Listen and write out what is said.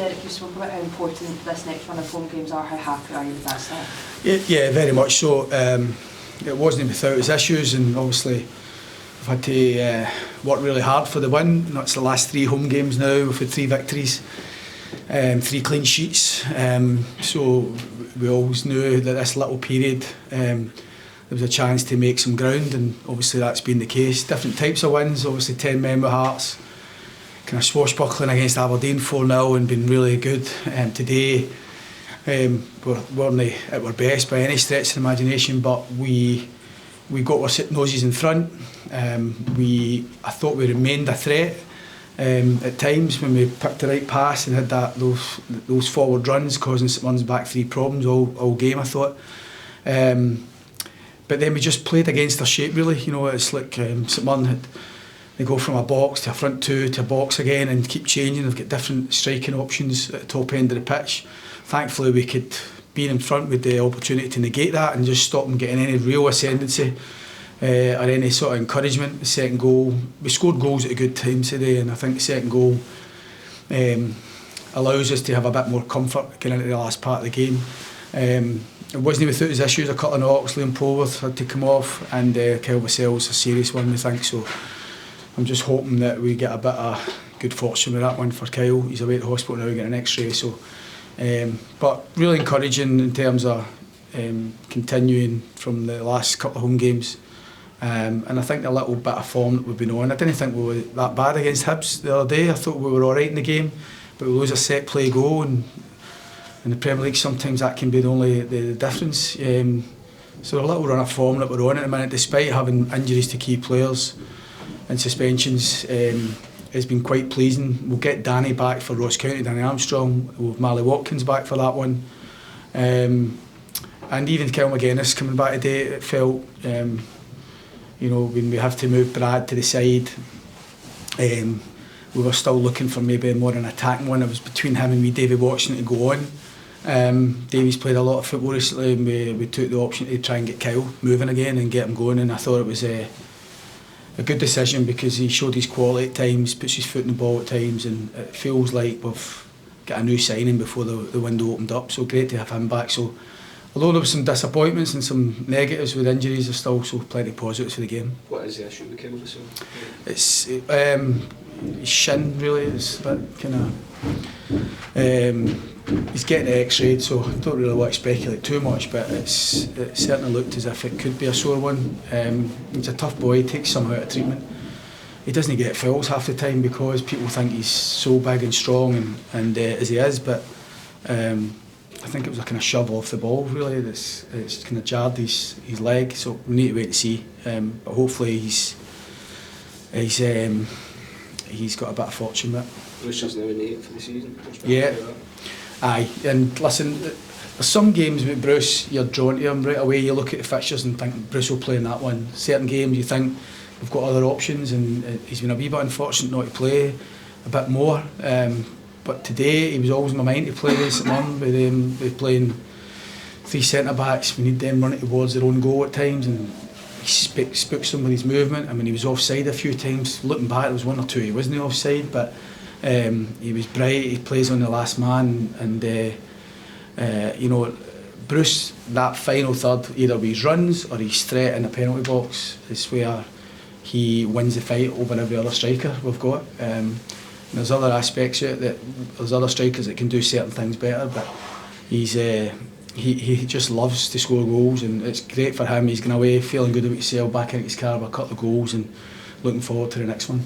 Derek, you spoke about how important this next run of home games are. How happy are you with that start? Yeah, very much so. It wasn't without its issues, and obviously we've had to work really hard for the win. That's the last 3 home games now. We've had 3 victories, 3 clean sheets. So we always knew that this little period there was a chance to make some ground, and obviously that's been the case. Different types of wins, obviously 10 men with Hearts, kind of swashbuckling against Aberdeen 4-0 and been really good. Today we weren't at our best by any stretch of the imagination, but we got our noses in front. I thought we remained a threat at times when we picked the right pass and had those forward runs, causing St Mirren's back 3 problems all game, I thought. But then we just played against their shape, really. You know, it's like St Mirren they go from a box to a front 2 to a box again and keep changing. They've got different striking options at the top end of the pitch. Thankfully, we could be in front with the opportunity to negate that and just stop them getting any real ascendancy or any sort of encouragement. The second goal, we scored goals at a good time today, and I think the second goal allows us to have a bit more comfort getting into the last part of the game. It wasn't without his issues. A couple of knocks, Liam Polworth had to come off, and Kyle Vassell's a serious one, we think. So I'm just hoping that we get a bit of good fortune with that one for Kyle. He's away at the hospital now getting an X-ray. So, but really encouraging in terms of continuing from the last couple of home games. And I think the little bit of form that we've been on, I didn't think we were that bad against Hibs the other day. I thought we were all right in the game, but we lose a set play goal, and in the Premier League sometimes that can be the difference. So a little run of form that we're on at the minute, despite having injuries to key players and suspensions, has been quite pleasing. We'll get Danny back for Ross County, Danny Armstrong. We'll have Marley Watkins back for that one. And even Kyle McInnes coming back today, it felt, you know, when we have to move Brad to the side, we were still looking for maybe more an attacking one. It was between him and me, Davy Watson, to go on. Davy's played a lot of football recently, and we took the option to try and get Kyle moving again and get him going, and I thought it was a good decision because he showed his quality at times, puts his foot in the ball at times, and it feels like we've got a new signing before the window opened up, so great to have him back. So although there was some disappointments and some negatives with injuries, there's still also plenty of positives for the game. What is the issue with Kyle Vassell? It's his shin, really. It's a bit kind of he's getting X-rayed, so I don't really want to speculate too much, but it certainly looked as if it could be a sore one. He's a tough boy, he takes some out of treatment. He doesn't get fouls half the time because people think he's so big and strong, and as he is, but I think it was a kind of shove off the ball, really. It's kind of jarred his leg, so we need to wait and see. But hopefully he's got a bit of fortune with it. Bruce is now in 8 for the season. Yeah. Aye, and listen, there's some games with Bruce, you're drawn to him right away. You look at the fixtures and think Bruce will play in that one. Certain games you think we've got other options, and he's been a wee bit unfortunate not to play a bit more. But today he was always in my mind to play with St Mirren, with playing 3 centre backs. We need them running towards their own goal at times, and he spooks them with his movement. I mean, he was offside a few times. Looking back, there was 1 or 2 he wasn't offside, but he was bright. He plays on the last man, and you know, Bruce, that final third, either with his runs or his threat in the penalty box, is where he wins the fight over every other striker we've got. There's other aspects of it, that there's other strikers that can do certain things better, but he's he just loves to score goals, and it's great for him. He's going away feeling good about himself, back into his car with a couple of goals, and looking forward to the next one.